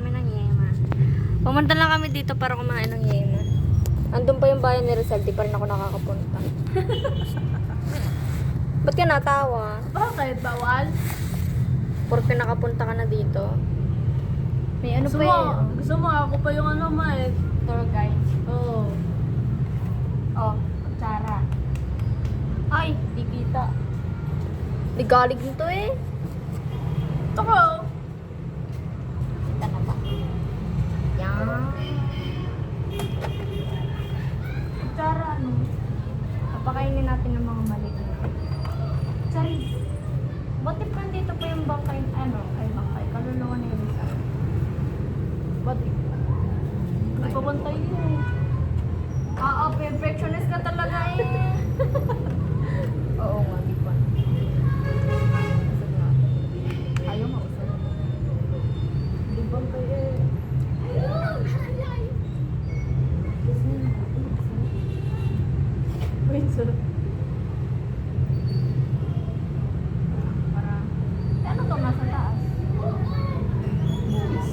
kami ng yema. Pumunta lang kami dito para kumain ng yema. Andun pa yung bayan ni Rizal, di pa rin ako nakakapunta. Ba't ka natawa? Bakit? Bawal? Porque nakapunta ka na dito. May ano Gusto pa mo, eh. gusto mo ako pa yung ano ma eh. Tour guide. Oo. Oh, kutsara. Ay, di kita. Di galig nito eh. Ito ko. Kita na ba? Yan. Kutsara ano? Papakainin natin ng mga maliit. Charis. Ba't if nandito pa yung bangkay, bangkay, kaluluwa ni Rizal? Ba't? Hindi pa bantay yun. Perfectionist ka talaga eh. Oo nga, di pa. Usad nga. Ayaw nga, usad. Hindi bantay eh. Wait, sir. Para, ano to nasa taas? Buwis.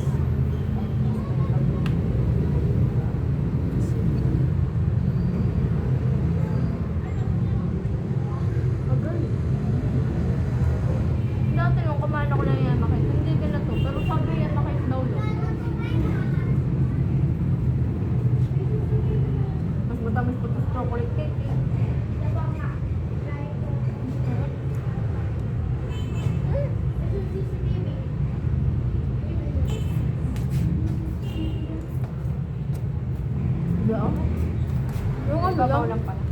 Agad. Dati nung kumain ako ng yan, makit, hindi ganito. Pero sabi yan, makit daw yun. Mas matamis pa sa chocolate cake eh. Yeah. Yung ano Babaw lang. lang pala.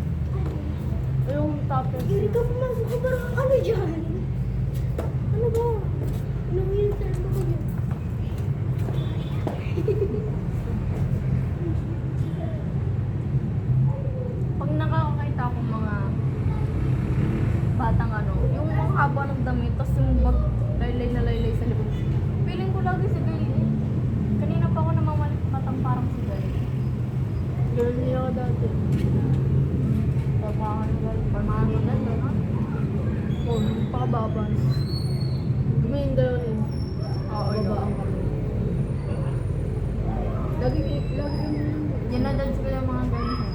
Yung toppings. Dito pumasok ko parang ano dyan? Ano ba? Nang-winter ba kayo? Pag nakakakita akong mga batang yung haba ng damit, tapos yung laylay na laylay sa likod. Feeling ko lagi si Gail eh. Kanina pa ako namamalit parang si Gail. Girl niya ako dati. Pamahan na, Oh, pakababas. Gumayin daw yun. Oo, Babaan kami. Lagi kami. Ginadodge ko yung mga ganyan.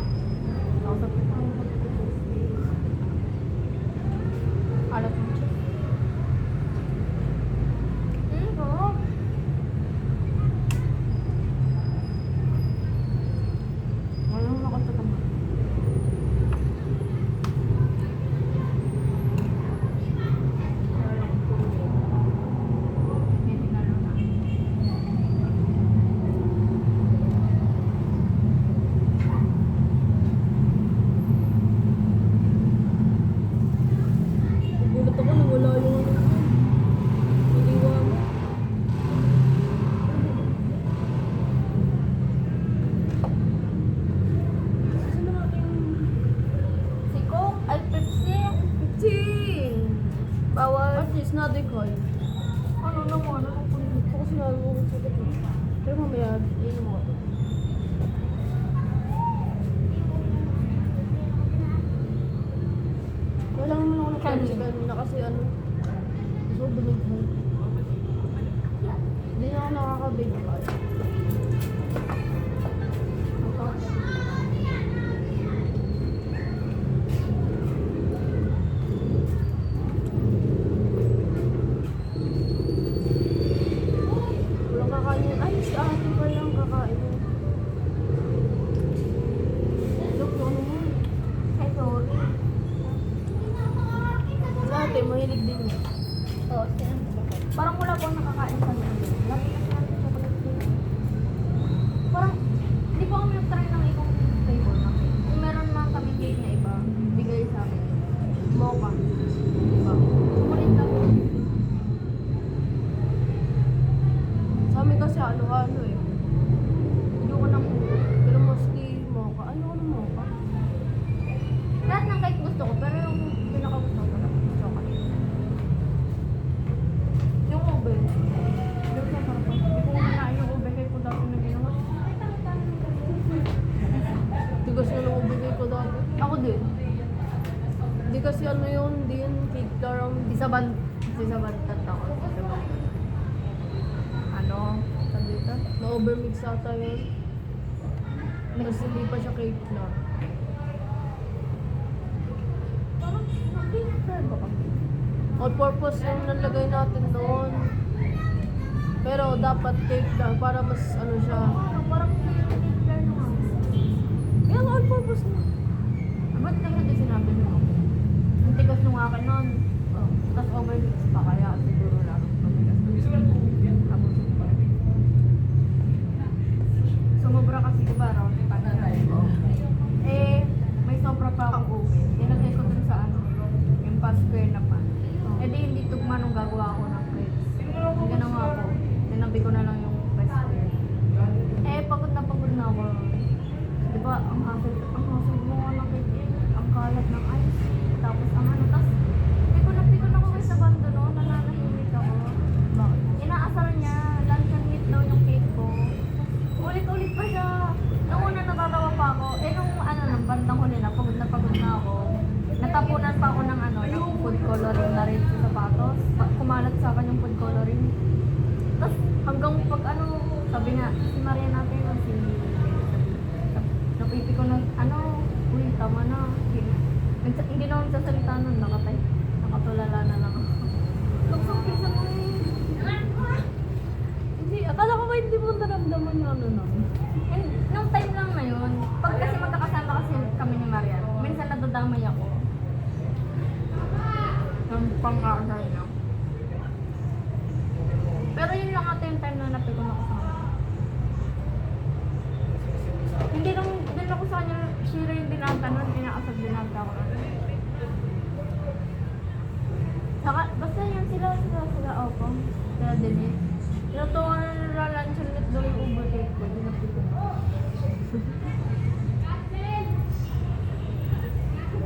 Ako sa alat mo siya. Oo. Walang nakatatama. May tinalo na. Nagulat ako na wala yung ano. Iniwan mo. Saan na natin Si Coke, ay Pepsi. 15? Bawal. At least nadikoy. Ano naman? Ano kung Gusto ko sinabi mo kung sakit eh. Pero mamaya, inom mo ito. Wala naman ako napansin kanina kasi ano, gusto ko dumighan. Hindi na ako nakakabigay. Walang kakain. Ay, si ate pa lang kakain. Look, ano mo? Ay, sorry. Si ate, mahilig din niya. Oo, parang wala po nakakain sa mga. Lagi kasi natin chocolate cake. Parang, hindi po kami nag-try ng ibang flavor na cake. Kung meron lang kami cake na iba, bigay sa amin. Mocha. Diba? Sumunod lang. Sa amin kasi ano-ano eh. Hindi ko nang Pero mostly mocha. Ano ng mocha? lahat ng cake gusto ko, pero yung pinakagusto ko talaga, chocolate. Yung ube. Yung sa sarapan. Hindi ko kumanain yung ube cake ko dati na ginawa. Tigas nga lang ubigay ko dati. Ako din. Hindi kasi ano yun, hindi yun cake larang. Sisabantat ako. Ano? Sabi ito? Overmix ata yun. Tapos hindi pa siya cake lang. Parang nag-deep-fry ba kami? All purpose yung nalagay natin doon. Pero dapat cake lang para mas ano siya. Parang hindi yung deep-fry na nga. Kaya nga all purpose na. Ba't naman din sinabi mo? Ang tigas nung akin nun. Tapos overmix pa kaya siguro lang. Tapos sumobra kasi diba round eh, may sobra pa akong ube. Nilagay ko dun sa ano, yung pa-square na pan. Eh di hindi tugma nung gagawa ako ng crepes. Yung ginawa ko, tinabi ko na lang yung pa-square. Eh, pagod na ako. Diba, ang hassle mo nga ng cake eh. Ang kalat ng ice. Tapos ang ano, tapos pikon na ako sa bando no, nananahimik ako. Bakit? Inaasar niya, luncheon meat daw yung cake ko. Ulit-ulit pa siya. Nung una natatawa pa ako, eh nung ano, ng bandang huli na, pagod na ako. Natapunan pa ako ng ano, ng food coloring na rin sa sapatos. Kumalat sa akin yung food coloring. Tapos hanggang pag ano, sabi nga, si Maria natin, si napipi ko na, ano, uy, tama na. Hindi na ako nagsasalita nun, nakatulala na lang ako. Luksok sa mo eh. Hindi, akala ko ba hindi mo naramdaman yung ano namin? And nung time lang na yun, pag kasi magkakasama kasi kami ni Marian, minsan nadadamay ako. Yung pang-aasal niya. Pero yun lang ata yung time na napil ko na kasama. Hindi lang din ako sa kanya, sure yung binata nun, inaasal binata ko nun. Saka, basta yun sila, opo. Sila Denise. Tinutuwa na nila lunch ulit daw yung uber cake ko. Dinapit ko na.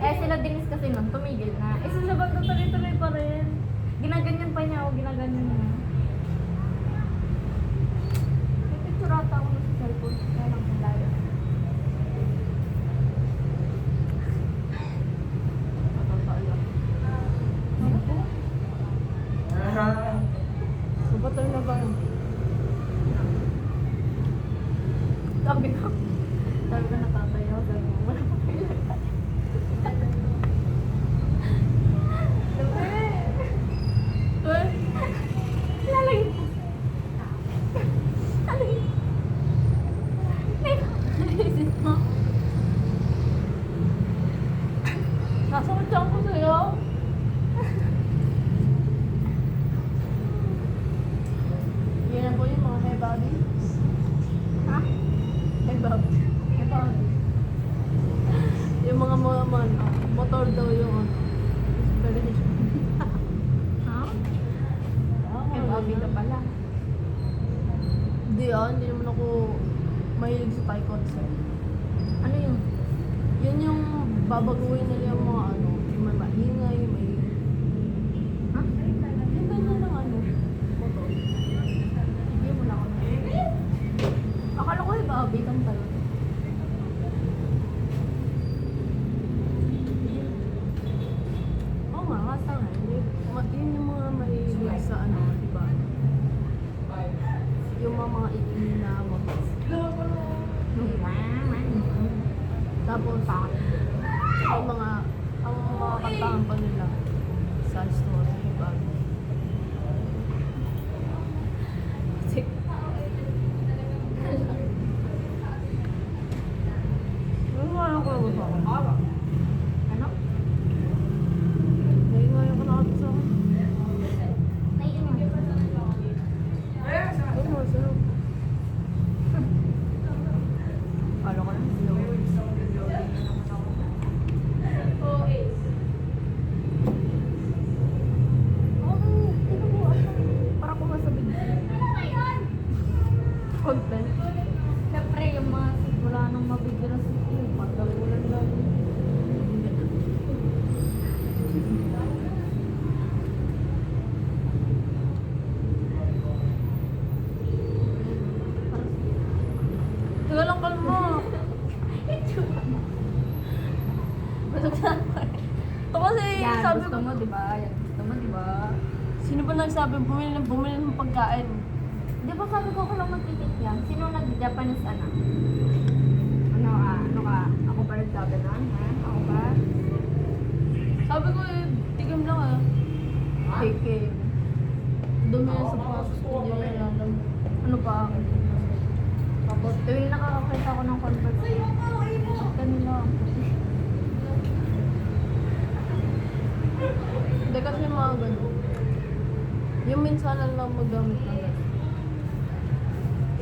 Eh, sila Denise kasi nun, tumigil na. Eh, sila ba tuloy-tuloy pa rin? Ginaganyan pa niya ako, ginaganyan niya. May picture ata ako sa cellphone. Kaya lang kung layo. Matatala. Ano po? Subatay na ba? Sabi ko nakatayo. Sabi ko, wala pa kayo. Lalagay mo. Lalagay mo. Naisip mo. Nasakot ko sa'yo. Yan po yung mga hair body. Ha? Hair body. Ito. Yung mga motor daw yung ano. Inspiration. Ha? Kaya babi ka pala. Hindi naman ako mahilig sa Thai concert. Ano yun? Yun yung babaguhin nila yung mga ano, yung may maingay, may... Ha? Yung ganyan ng ano, motor. Hindi mo na ako na. Akala ko yung babi kang talo. Oo nga, kasa nga. Yun yung mga mahilig sa ano, di ba? Yung mga iingay na motor. Tapos, ang mga kantahan pa nila sa story, di ba? Kasi, ngayon ko gusto ako. Ano? Ngayon ko na gusto ako. Naiingat. Ay, masarap. Akala ko lang slow. Parang kumasabig. Content. Siyempre, yung mga wala nang mabigyan sa iyo. Pagkagulan daw. Taga lang kalma. Basag sa akin. Ito kasi Yan, sabi gusto ko, mo, di ba? Yan, gusto mo, di ba? sino ba nagsabi bumili ng pagkain? Di ba sabi ko lang magtitip yan? Sino nag-Japanese ano? Ano ka? Ako ba nagsabi nun? Ha? Ako ba? Sabi ko eh, tigam lang ah. Tikim. Dumi yan sa pasok ko, hindi mo alam. Ano ba? Tapos, tuwing nakakakita ko ng Converse, kanila ang puti. Hindi kasi yung mga ganun. Yung minsan lang magamit ng ganun.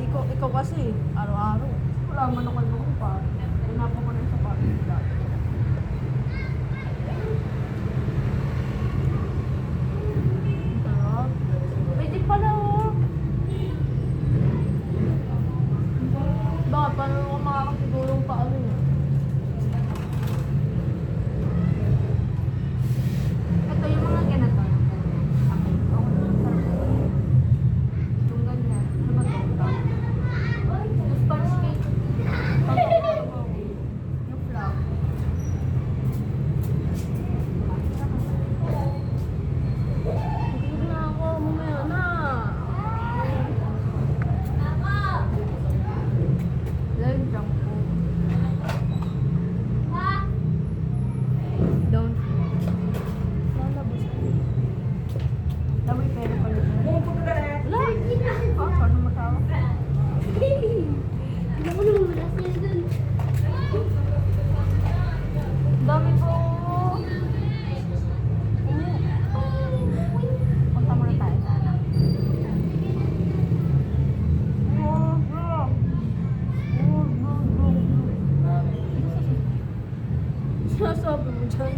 Ikaw kasi, araw-araw. Wala man ako nung pa. Tinapon ko na yung sapatos dati. Sarap. Pwede pala oh. Baka paano ko makakasigurong pa ano yun? Ito yung mga ganito. Okay. Okay. Yung ganyan. Ano ba ito? Yung sponge cake. Yung flour. Tulog na ako, mamaya na. Live junk food. Don't. Lalabas ako. Dami pera pala. Wala. Ah, paano matawa? Alam mo naman wala siya dun. Dami po. Punta muna tayo sana. Sinasabi mo dyan.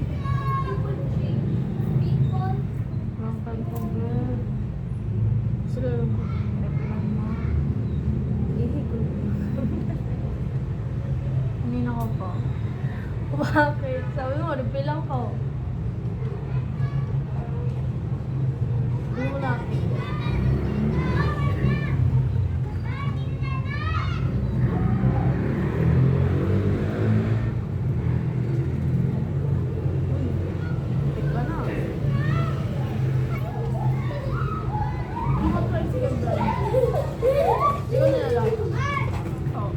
Long time kong girl. Sila Ihi ko. Kanina ko pa. bakit? Sabi mo, refill lang ko. Hindi mo na. Tik ka na. Hindi mo try si Ganda. Hindi ko nilalang. Oh.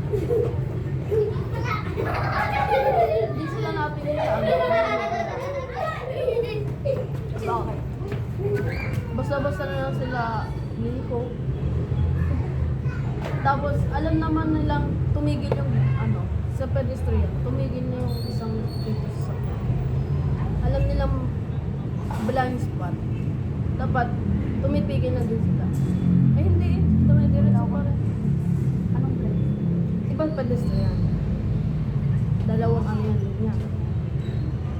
Hindi sila natin yung ano. Bakit? Basta-basta na lang sila Nico. Tapos, alam naman nilang tumigil yung ano, sa pedestrian. Tumigil na yung isang dito sa sakyan. Alam nilang blind spot. Dapat, tumipigil na din sila. Eh, hindi eh. Dumidiretso pa rin. Anong place? Ibang pedestrian. Dalawang ano yan, linya.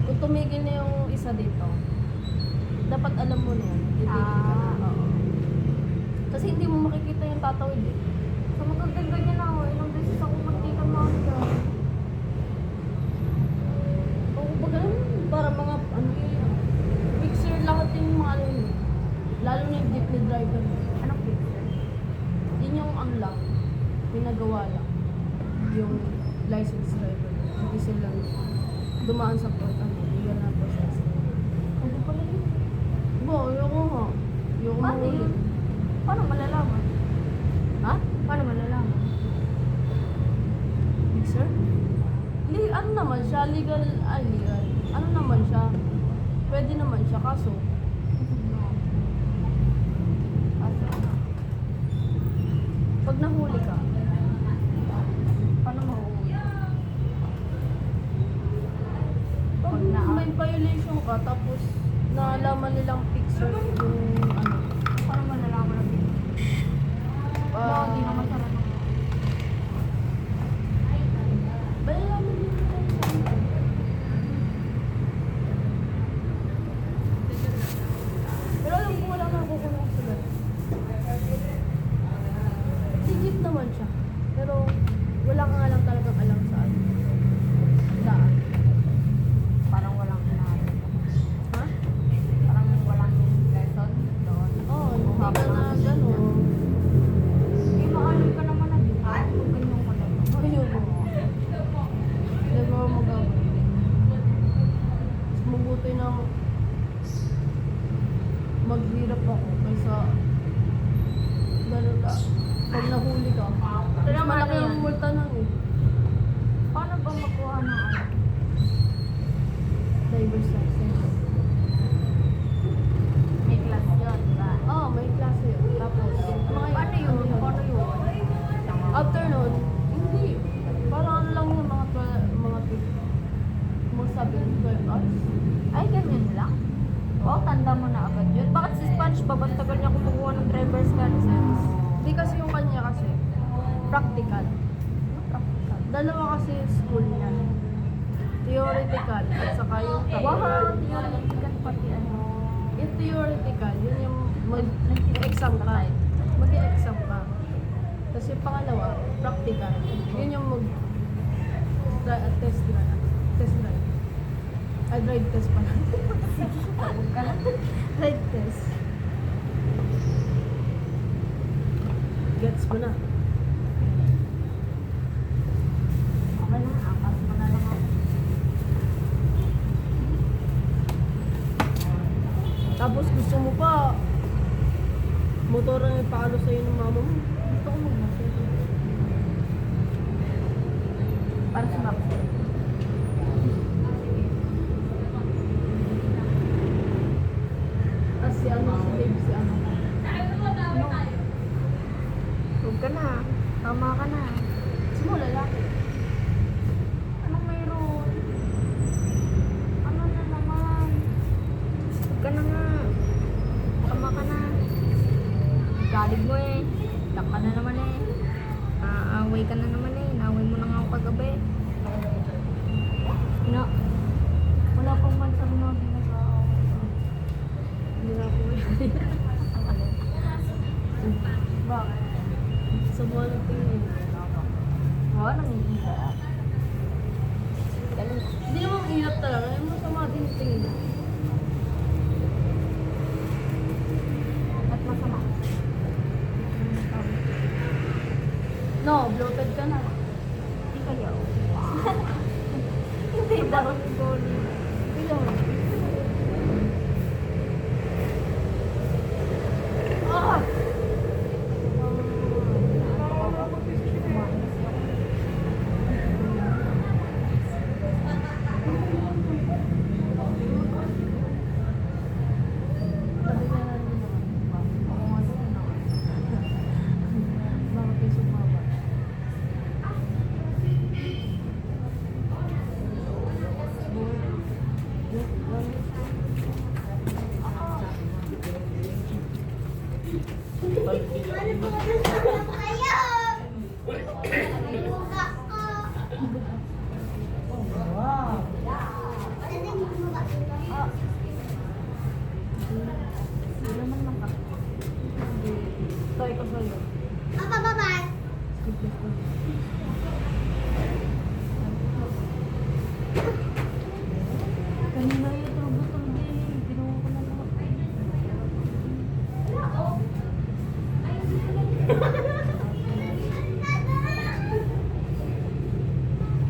Kung tumigil na yung isa dito, dapat alam mo na yan. Titigil ka na. Oo. Kasi hindi mo makikita yung tatawid eh. So magaganda niya na ako. Ilang beses ako magkita mga dyan. O, baga para mga ano yun. Picture lahat yung mga ano yun. Lalo na yung jeepney driver. Anong picture? Yun yung ano lang, pinagawa lang. Yung license driver. Hindi silang dumaan sa legal na process. Ano pala yun? Bo, ayoko nga. Ayoko Paano mahuli. yun? Paano malalaman? Ha? Paano malalaman? Picture? Ano naman siya? Legal. Ano naman siya? Pwede naman siya, kaso pag nahuli ka, Paano mahuhuli? pag may violation ka, tapos naalaman nilang picture yung ano, Paano malalaman ang picture? ah, Hindi naman sarap. malalaman nila. Pero alam ko wala na kukulong sila. Sigit naman siya. Pero wala ka nga lang talagang alam saan. Saan? Parang walang hinahanap. Ha? Parang walang lesson. dito. Ito naman Malaki yan. yung multa nun eh. Paano ba makuha ng ano? Driver's license. May class yun, diba? Oo, may klase yun. Tapos, Paano yun? Paano yun? after nun, hindi. Parang ano lang yung mga 12, mga 7, 12 hours. Ay, ganyan lang? Oo, tanda mo na agad yun. Bakit si Sponge ba? Ba't tagal niya kumukuha ng driver's license? Hindi kasi yung kanya kasi, practical. Practical. Dalawa kasi yung school niya. Theoretical at saka yung Wow, practical. theoretical pati ano. Yung theoretical, yun yung mag-exam ka. Mag-exam ka. Tapos yung pangalawa, practical. Yun yung test drive. Test drive. Ay, drive test pala. Drive test. Gets mo na. Okay na, akas mo na lang ako. Tapos gusto mo pa, motor ang ipalo sa'yo ng mama mo. Gusto ko mag-motor. Para sa map. Tapos si ano, si Dave, si ano. Huwag ka na. Tama ka na. Sino lalaki? Anong mayroon? Ano na naman? Huwag ka na nga. Tama ka na. Galig mo eh. Iyak ka na naman eh. Aaway ka na naman eh. Naaway mo na nga ako kagabi. No. Wala pang man sabi na hindi nag-aaway. Hindi na ako Bakit? sa mga nagtingin. Oo, nangiiyak. Galing. Hindi naman hirap talaga. Ano mo sa mga tinitingin? At masama. No, bloated ka na. Hindi kayo. Hindi daw. Ikaw. Ah! Bakit kayo sumama? Ano po ba pa kayo? Buka ko. Ano yung buka? Ah. Hindi naman lang ka. Try ko sa'yo. Papa, baba. Sleepless ko. Kanina yung turbo-turbo eh. Ginawa ko na lahat.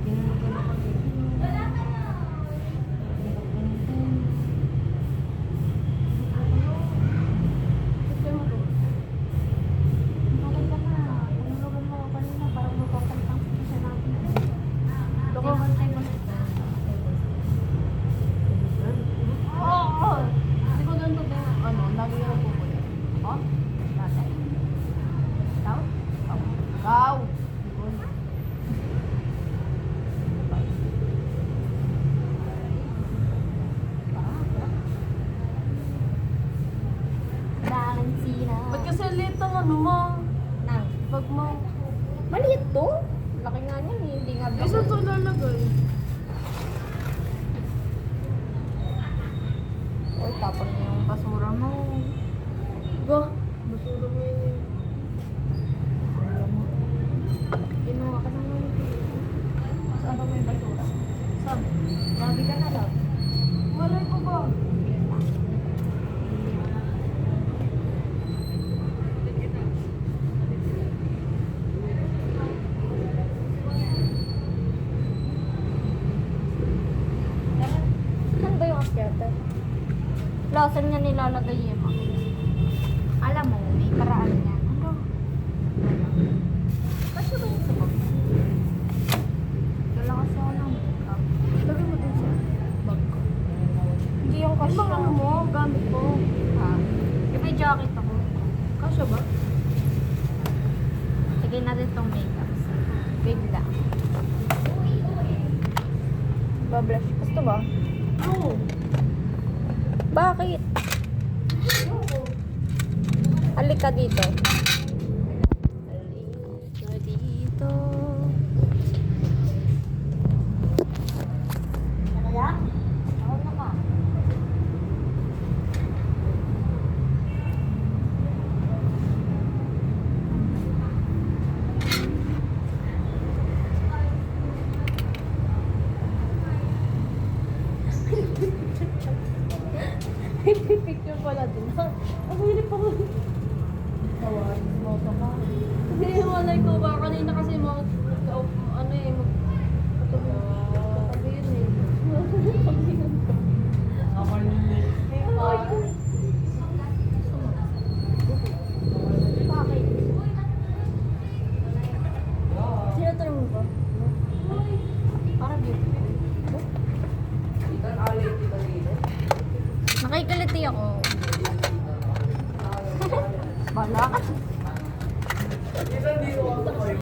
Ginawa ko na kasi. Gusto mo to? Okay ka na. Tulugan mo ako kanina. Parang magpapantang siya natin. Loko. Oo! Hindi ko ganito din, ano, lagi ka lang pupunta. Ako? Dati? Ikaw? Ikaw! Dahil sina. Ba't kasi late ang ano mo? Nang. Pag mo, Maliit to? Laki nga niyan eh. Hindi nga isa to lalagay. Uy, tapon niya yung basura mo. Ba, basura mo yun eh. Alam mo. Kinuha ka ng mga saan ba may basura? Saan? Grabe ka na lang. Malay ko ba? Saan ba yung akyatan? Saan niya nilalagay yung mga? Alam mo, may paraan niya. Ano? Lagay natin tong makeup. Wait lang. Bablush. Gusto ba? Oo. Bakit? Halika dito. Halika dito. Kaya? Ako na ka. Picture pala din. Ang hirap ako. Tawag, moto ka. Hindi, walay ko ba? Kanina kasi mo, ano eh, katabi yun eh. Bakit? Sino tanong mo ba? Parang beautiful. Nakikiliti ako. Bala.